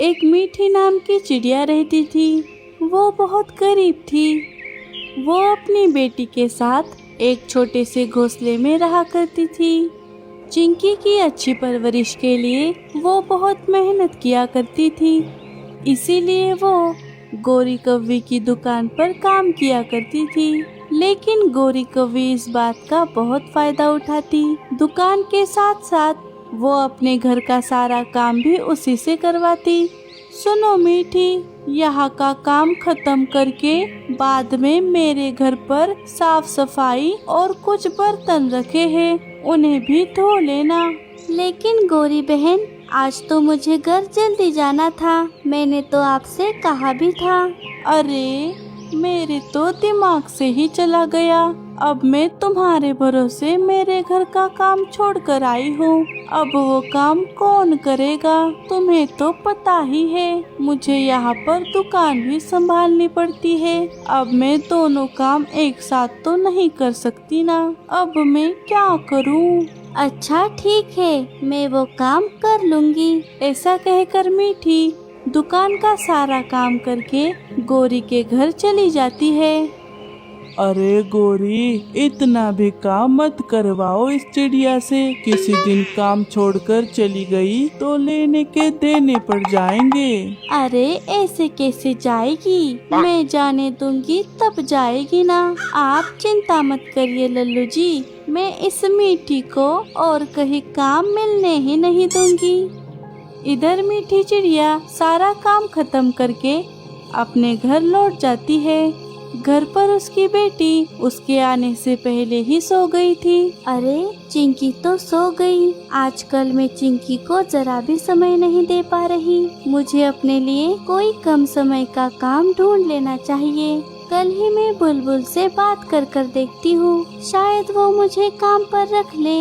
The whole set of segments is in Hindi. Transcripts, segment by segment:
एक मीठी नाम की चिड़िया रहती थी। वो बहुत गरीब थी। वो अपनी बेटी के साथ एक छोटे से घोंसले में रहा करती थी। चिंकी की अच्छी परवरिश के लिए वो बहुत मेहनत किया करती थी। इसीलिए वो गोरी कौवी की दुकान पर काम किया करती थी। लेकिन गोरी कौवी इस बात का बहुत फायदा उठाती। दुकान के साथ साथ वो अपने घर का सारा काम भी उसी से करवाती। सुनो मीठी, यहाँ का काम खत्म करके बाद में मेरे घर पर साफ सफाई और कुछ बर्तन रखे हैं, उन्हें भी धो लेना। लेकिन गोरी बहन, आज तो मुझे घर जल्दी जाना था। मैंने तो आपसे कहा भी था। अरे, मेरे तो दिमाग से ही चला गया। अब मैं तुम्हारे भरोसे मेरे घर का काम छोड़कर आई हूँ। अब वो काम कौन करेगा? तुम्हें तो पता ही है, मुझे यहाँ पर दुकान भी संभालनी पड़ती है। अब मैं दोनों काम एक साथ तो नहीं कर सकती ना। अब मैं क्या करूँ? अच्छा ठीक है, मैं वो काम कर लूँगी। ऐसा कहकर मीठी दुकान का सारा काम करके गोरी के घर चली जाती है। अरे गोरी, इतना भी काम मत करवाओ इस चिड़िया से। किसी दिन काम छोड़कर चली गई तो लेने के देने पड़ जाएंगे। अरे ऐसे कैसे जाएगी? मैं जाने दूंगी तब जाएगी ना। आप चिंता मत करिए लल्लू जी, मैं इस मीठी को और कहीं काम मिलने ही नहीं दूंगी। इधर मीठी चिड़िया सारा काम खत्म करके अपने घर लौट जाती है। घर पर उसकी बेटी उसके आने से पहले ही सो गई थी। अरे चिंकी तो सो गई। आजकल मैं चिंकी को जरा भी समय नहीं दे पा रही। मुझे अपने लिए कोई कम समय का काम ढूंढ लेना चाहिए। कल ही मैं बुलबुल से बात कर देखती हूँ, शायद वो मुझे काम पर रख ले।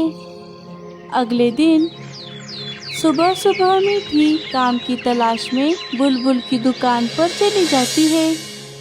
अगले दिन सुबह सुबह मीठी काम की तलाश में बुलबुल की दुकान पर चली जाती है।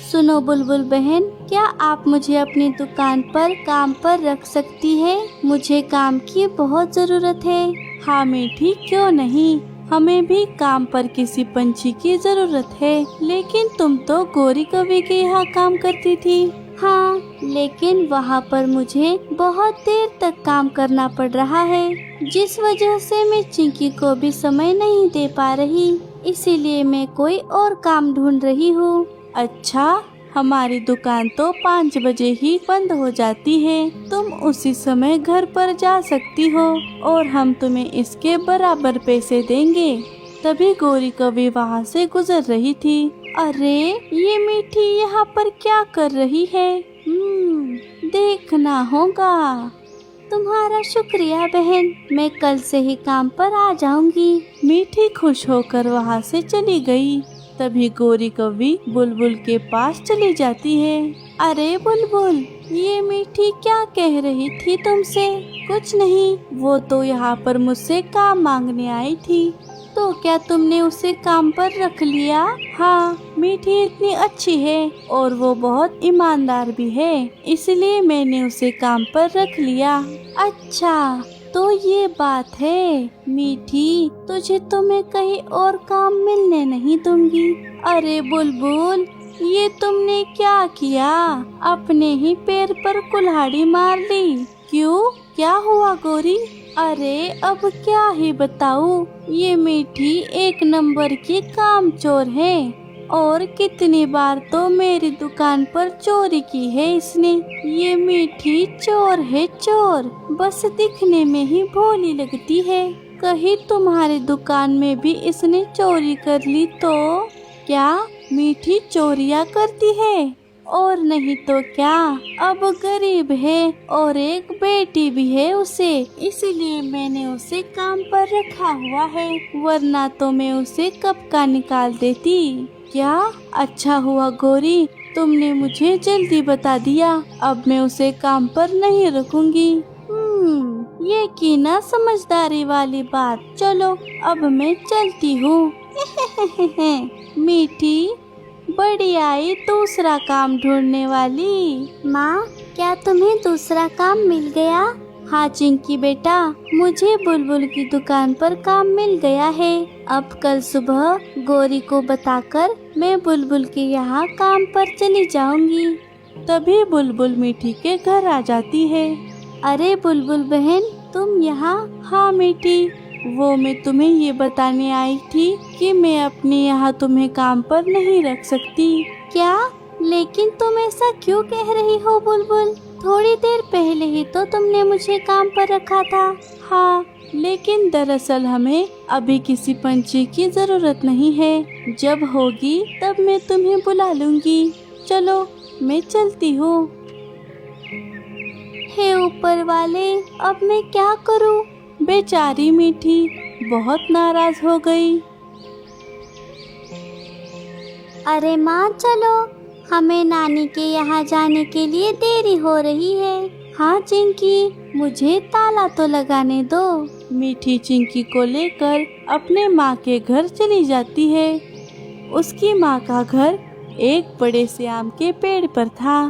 सुनो बुलबुल बहन, क्या आप मुझे अपनी दुकान पर काम पर रख सकती है? मुझे काम की बहुत ज़रूरत है। हाँ मीठी, क्यों नहीं। हमें भी काम पर किसी पंछी की ज़रूरत है। लेकिन तुम तो गोरी कौवी के यहाँ काम करती थी। हाँ, लेकिन वहाँ पर मुझे बहुत देर तक काम करना पड़ रहा है, जिस वजह से मैं चिंकी को भी समय नहीं दे पा रही। इसीलिए मैं कोई और काम ढूंढ रही हूँ। अच्छा, हमारी दुकान तो 5 बजे ही बंद हो जाती है। तुम उसी समय घर पर जा सकती हो और हम तुम्हें इसके बराबर पैसे देंगे। तभी गोरी कौवी वहाँ से गुजर रही थी। अरे, ये मीठी यहाँ पर क्या कर रही है? देखना होगा। तुम्हारा शुक्रिया बहन, मैं कल से ही काम पर आ जाऊंगी। मीठी खुश होकर वहाँ से चली गई। तभी गोरी कौवी बुलबुल के पास चली जाती है। अरे बुलबुल, ये मीठी क्या कह रही थी तुमसे? कुछ नहीं, वो तो यहाँ पर मुझसे काम मांगने आई थी। तो क्या तुमने उसे काम पर रख लिया? हाँ, मीठी इतनी अच्छी है और वो बहुत ईमानदार भी है, इसलिए मैंने उसे काम पर रख लिया। अच्छा, तो ये बात है मीठी, तुझे तो मैं कहीं और काम मिलने नहीं दूंगी। अरे बुलबुल, ये तुमने क्या किया? अपने ही पैर पर कुल्हाड़ी मार ली। क्यों, क्या हुआ गोरी? अरे अब क्या ही बताऊं, ये मीठी एक नंबर की कामचोर है और कितनी बार तो मेरी दुकान पर चोरी की है इसने। ये मीठी चोर है चोर, बस दिखने में ही भोली लगती है। कहीं तुम्हारी दुकान में भी इसने चोरी कर ली तो? क्या मीठी चोरियां करती है? और नहीं तो क्या, अब गरीब है और एक बेटी भी है उसे, इसलिए मैंने उसे काम पर रखा हुआ है, वरना तो मैं उसे कब का निकाल देती। क्या अच्छा हुआ गोरी, तुमने मुझे जल्दी बता दिया। अब मैं उसे काम पर नहीं रखूंगी। ये की ना समझदारी वाली बात। चलो अब मैं चलती हूँ। मीठी बड़ी आई दूसरा काम ढूंढने वाली। माँ, क्या तुम्हें दूसरा काम मिल गया? हाँ चिंकी बेटा, मुझे बुलबुल की दुकान पर काम मिल गया है। अब कल सुबह गौरी को बताकर मैं बुलबुल के यहाँ काम पर चली जाऊंगी। तभी बुलबुल मीठी के घर आ जाती है। अरे बुलबुल बहन, तुम यहाँ? हाँ मीठी, वो मैं तुम्हें ये बताने आई थी कि मैं अपने यहाँ तुम्हें काम पर नहीं रख सकती। क्या? लेकिन तुम ऐसा क्यों कह रही हो बुलबुल? थोड़ी देर पहले ही तो तुमने मुझे काम पर रखा था। हाँ, लेकिन दरअसल हमें अभी किसी पंछी की जरूरत नहीं है। जब होगी तब मैं तुम्हें बुला लूंगी। चलो मैं चलती हूँ। हे ऊपर वाले, अब मैं क्या करूँ? बेचारी मीठी बहुत नाराज हो गई। अरे माँ चलो, हमें नानी के यहाँ जाने के लिए देरी हो रही है। हाँ चिंकी, मुझे ताला तो लगाने दो। मीठी चिंकी को लेकर अपने माँ के घर चली जाती है। उसकी माँ का घर एक बड़े से आम के पेड़ पर था।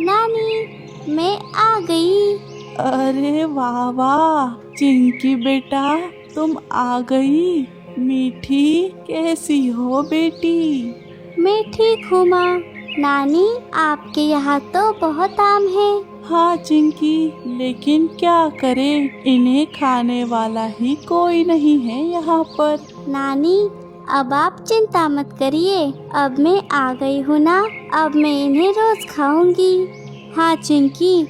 नानी, मैं आ गई। अरे वाह वाह चिंकी बेटा, तुम आ गई। मीठी कैसी हो बेटी? मैं ठीक हूँ माँ। नानी, आपके यहाँ तो बहुत आम है। हाँ चिंकी, लेकिन क्या करें, इन्हें खाने वाला ही कोई नहीं है यहाँ पर। नानी, अब आप चिंता मत करिए, अब मैं आ गई हूँ ना, अब मैं इन्हें रोज खाऊंगी। हाँ चिंकी,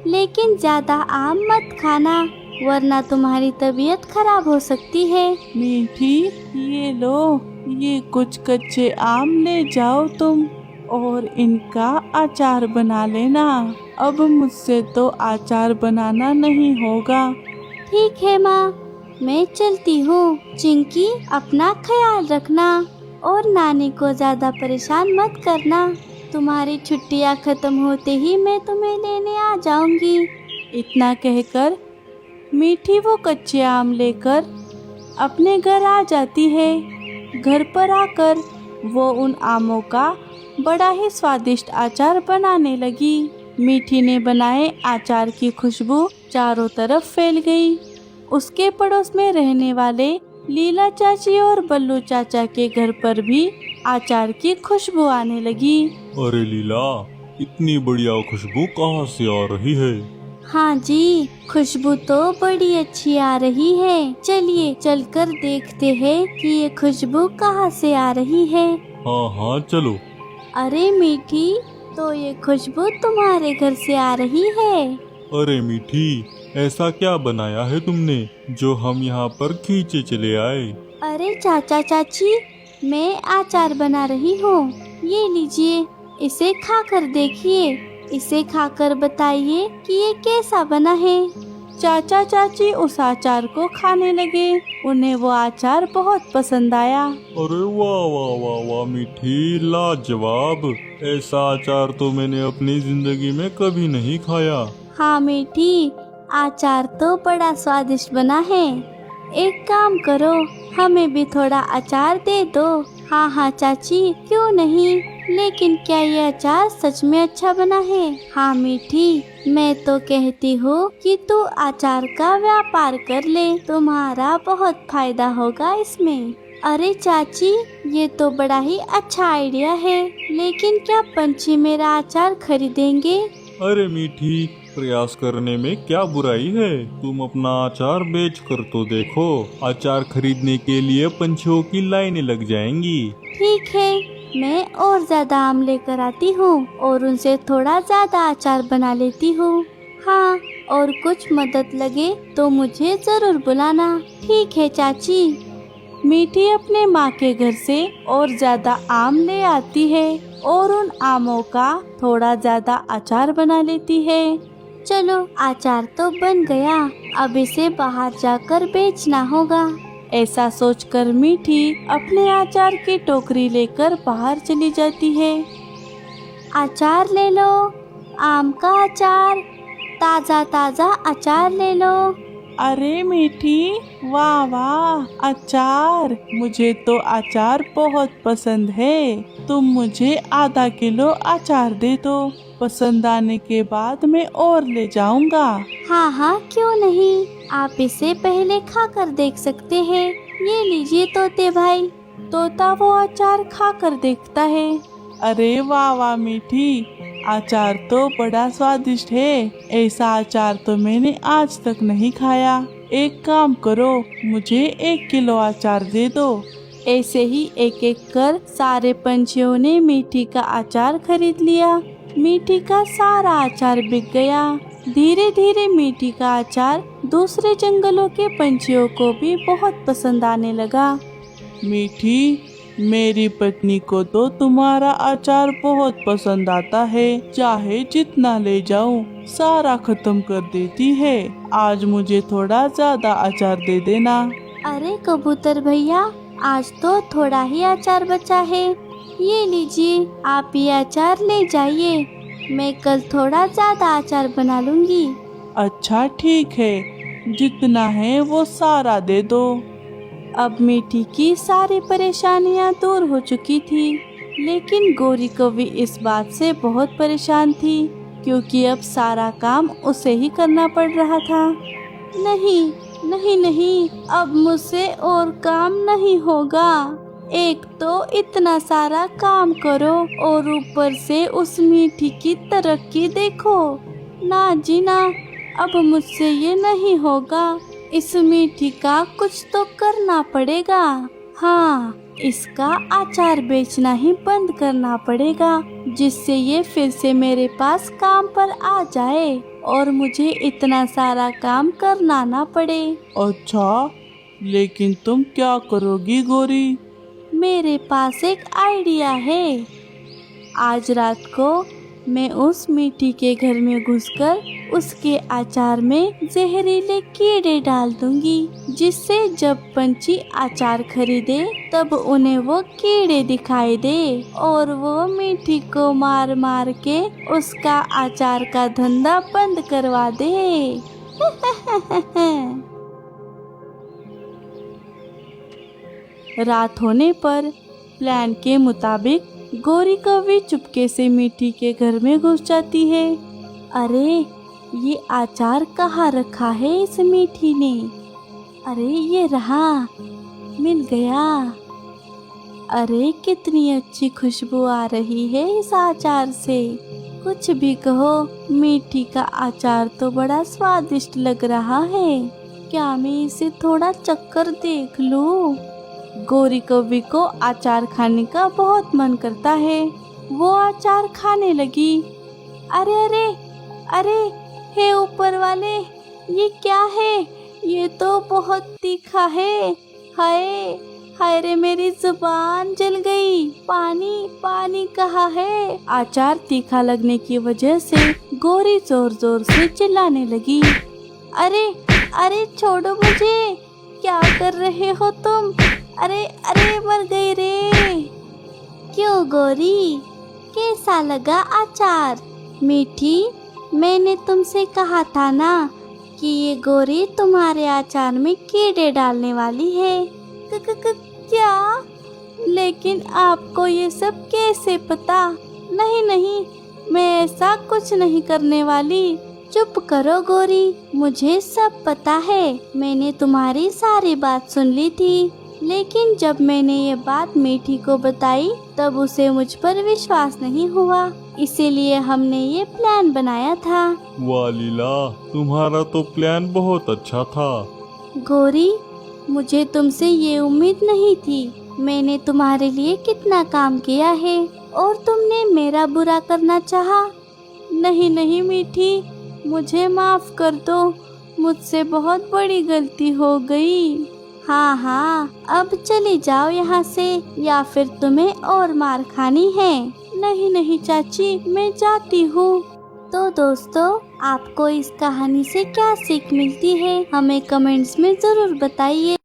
लेकिन ज्यादा आम मत खाना, वरना तुम्हारी तबीयत खराब हो सकती है। मीठी ये लो, ये कुछ कच्चे आम ले जाओ तुम, और इनका अचार बना लेना। अब मुझसे तो अचार बनाना नहीं होगा। ठीक है माँ, मैं चलती हूँ। चिंकी, अपना ख्याल रखना और नानी को ज्यादा परेशान मत करना। तुम्हारी छुट्टियाँ खत्म होते ही मैं तुम्हें लेने आ जाऊंगी। इतना कहकर मीठी वो कच्चे आम लेकर अपने घर आ जाती है। घर पर आकर वो उन आमों का बड़ा ही स्वादिष्ट अचार बनाने लगी। मीठी ने बनाए अचार की खुशबू चारों तरफ फैल गई। उसके पड़ोस में रहने वाले लीला चाची और बल्लू चाचा के घर पर भी अचार की खुशबू आने लगी। अरे लीला, इतनी बढ़िया खुशबू कहाँ से आ रही है? हाँ जी, खुशबू तो बड़ी अच्छी आ रही है। चलिए चलकर देखते हैं कि ये खुशबू कहाँ से आ रही है। हाँ हाँ चलो। अरे मीठी, तो ये खुशबू तुम्हारे घर से आ रही है। अरे मीठी, ऐसा क्या बनाया है तुमने जो हम यहाँ पर खींचे चले आए? अरे चाचा चाची, मैं अचार बना रही हूँ। ये लीजिए, इसे खाकर देखिए। इसे खाकर बताइए कि ये कैसा बना है। चाचा चाची उस अचार को खाने लगे। उन्हें वो अचार बहुत पसंद आया। अरे वाह वाह वाह वाह मीठी, लाजवाब! ऐसा अचार तो मैंने अपनी जिंदगी में कभी नहीं खाया। हाँ मीठी, अचार तो बड़ा स्वादिष्ट बना है। एक काम करो, हमें भी थोड़ा अचार दे दो। हाँ हाँ चाची, क्यों नहीं, लेकिन क्या ये अचार सच में अच्छा बना है? हाँ मीठी, मैं तो कहती हूँ कि तू अचार का व्यापार कर ले, तुम्हारा बहुत फायदा होगा इसमें। अरे चाची, ये तो बड़ा ही अच्छा आइडिया है, लेकिन क्या पंछी मेरा अचार खरीदेंगे? अरे मीठी, प्रयास करने में क्या बुराई है? तुम अपना अचार बेच कर तो देखो, अचार खरीदने के लिए पंछियों की लाइनें लग जाएंगी। ठीक है, मैं और ज्यादा आम लेकर आती हूँ और उनसे थोड़ा ज्यादा अचार बना लेती हूँ। हाँ, और कुछ मदद लगे तो मुझे जरूर बुलाना। ठीक है चाची। मीठी अपने माँ के घर से और ज्यादा आम ले आती है और उन आमों का थोड़ा ज्यादा अचार बना लेती है। चलो, अचार तो बन गया, अब इसे बाहर जाकर बेचना होगा। ऐसा सोचकर मीठी अपने अचार की टोकरी लेकर बाहर चली जाती है। अचार ले लो, आम का अचार, ताजा ताजा अचार ले लो। अरे मीठी, वाह वाह, अचार! मुझे तो अचार बहुत पसंद है। तुम मुझे आधा किलो अचार दे दो। पसंद आने के बाद मैं और ले जाऊंगा। हाँ हाँ, क्यों नहीं, आप इसे पहले खाकर देख सकते हैं। ये लीजिए तोते भाई। तोता वो अचार खाकर देखता है। अरे वाह वाह मीठी, अचार तो बड़ा स्वादिष्ट है। ऐसा अचार तो मैंने आज तक नहीं खाया। एक काम करो, मुझे 1 किलो अचार दे दो। ऐसे ही एक एक कर सारे पंछियों ने मीठी का अचार खरीद लिया। मीठी का सारा अचार बिक गया। धीरे धीरे मीठी का अचार दूसरे जंगलों के पंछियों को भी बहुत पसंद आने लगा। मीठी, मेरी पत्नी को तो तुम्हारा अचार बहुत पसंद आता है। चाहे जितना ले जाऊं, सारा खत्म कर देती है। आज मुझे थोड़ा ज्यादा अचार दे देना। अरे कबूतर भैया, आज तो थोड़ा ही अचार बचा है। ये लीजिए, आप ये अचार ले जाइए। मैं कल थोड़ा ज्यादा अचार बना लूंगी। अच्छा ठीक है, जितना है वो सारा दे दो। अब मीठी की सारी परेशानियां दूर हो चुकी थी, लेकिन गोरी कौवी इस बात से बहुत परेशान थी, क्योंकि अब सारा काम उसे ही करना पड़ रहा था। नहीं नहीं नहीं, अब मुझसे और काम नहीं होगा। एक तो इतना सारा काम करो और ऊपर से उस मीठी की तरक्की देखो। ना जी ना, अब मुझसे ये नहीं होगा। इस मीठी का कुछ तो करना पड़ेगा। हाँ, इसका अचार बेचना ही बंद करना पड़ेगा, जिससे ये फिर से मेरे पास काम पर आ जाए और मुझे इतना सारा काम करना ना पड़े। अच्छा, लेकिन तुम क्या करोगी गोरी? मेरे पास एक आइडिया है। आज रात को मैं उस मीठी के घर में घुसकर उसके अचार में जहरीले कीड़े डाल दूंगी, जिससे जब पंछी अचार खरीदे तब उन्हें वो कीड़े दिखाई दे और वो मीठी को मार मार के उसका अचार का धंधा बंद करवा दे। रात होने पर प्लान के मुताबिक गोरी कौवी चुपके से मीठी के घर में घुस जाती है। अरे, ये अचार कहाँ रखा है इस मीठी ने? अरे ये रहा, मिल गया। अरे कितनी अच्छी खुशबू आ रही है इस अचार से। कुछ भी कहो, मीठी का अचार तो बड़ा स्वादिष्ट लग रहा है। क्या मैं इसे थोड़ा चक्कर देख लूं? गोरी कौवी को अचार खाने का बहुत मन करता है। वो अचार खाने लगी। अरे अरे अरे, हे ऊपर वाले, ये क्या है? ये तो बहुत तीखा है। हाय हाय रे, मेरी जुबान जल गई। पानी पानी कहाँ है? अचार तीखा लगने की वजह से गोरी जोर जोर से चिल्लाने लगी। अरे अरे, छोड़ो मुझे, क्या कर रहे हो तुम? अरे अरे, मर गई रे। क्यों गोरी, कैसा लगा अचार? मीठी, मैंने तुमसे कहा था ना कि ये गोरी तुम्हारे अचार में कीड़े डालने वाली है। क्या? लेकिन आपको ये सब कैसे पता? नहीं नहीं, मैं ऐसा कुछ नहीं करने वाली। चुप करो गोरी, मुझे सब पता है। मैंने तुम्हारी सारी बात सुन ली थी, लेकिन जब मैंने ये बात मीठी को बताई तब उसे मुझ पर विश्वास नहीं हुआ, इसीलिए हमने ये प्लान बनाया था। वाह लीला, तुम्हारा तो प्लान बहुत अच्छा था। गोरी, मुझे तुमसे ये उम्मीद नहीं थी। मैंने तुम्हारे लिए कितना काम किया है और तुमने मेरा बुरा करना चाहा। नहीं नहीं मीठी, मुझे माफ कर दो। मुझसे बहुत बड़ी गलती हो गई। हाँ हाँ, अब चली जाओ यहाँ से, या फिर तुम्हें और मार खानी है। नहीं नहीं चाची, मैं जाती हूँ। तो दोस्तों, आपको इस कहानी से क्या सीख मिलती है, हमें कमेंट्स में जरूर बताइए।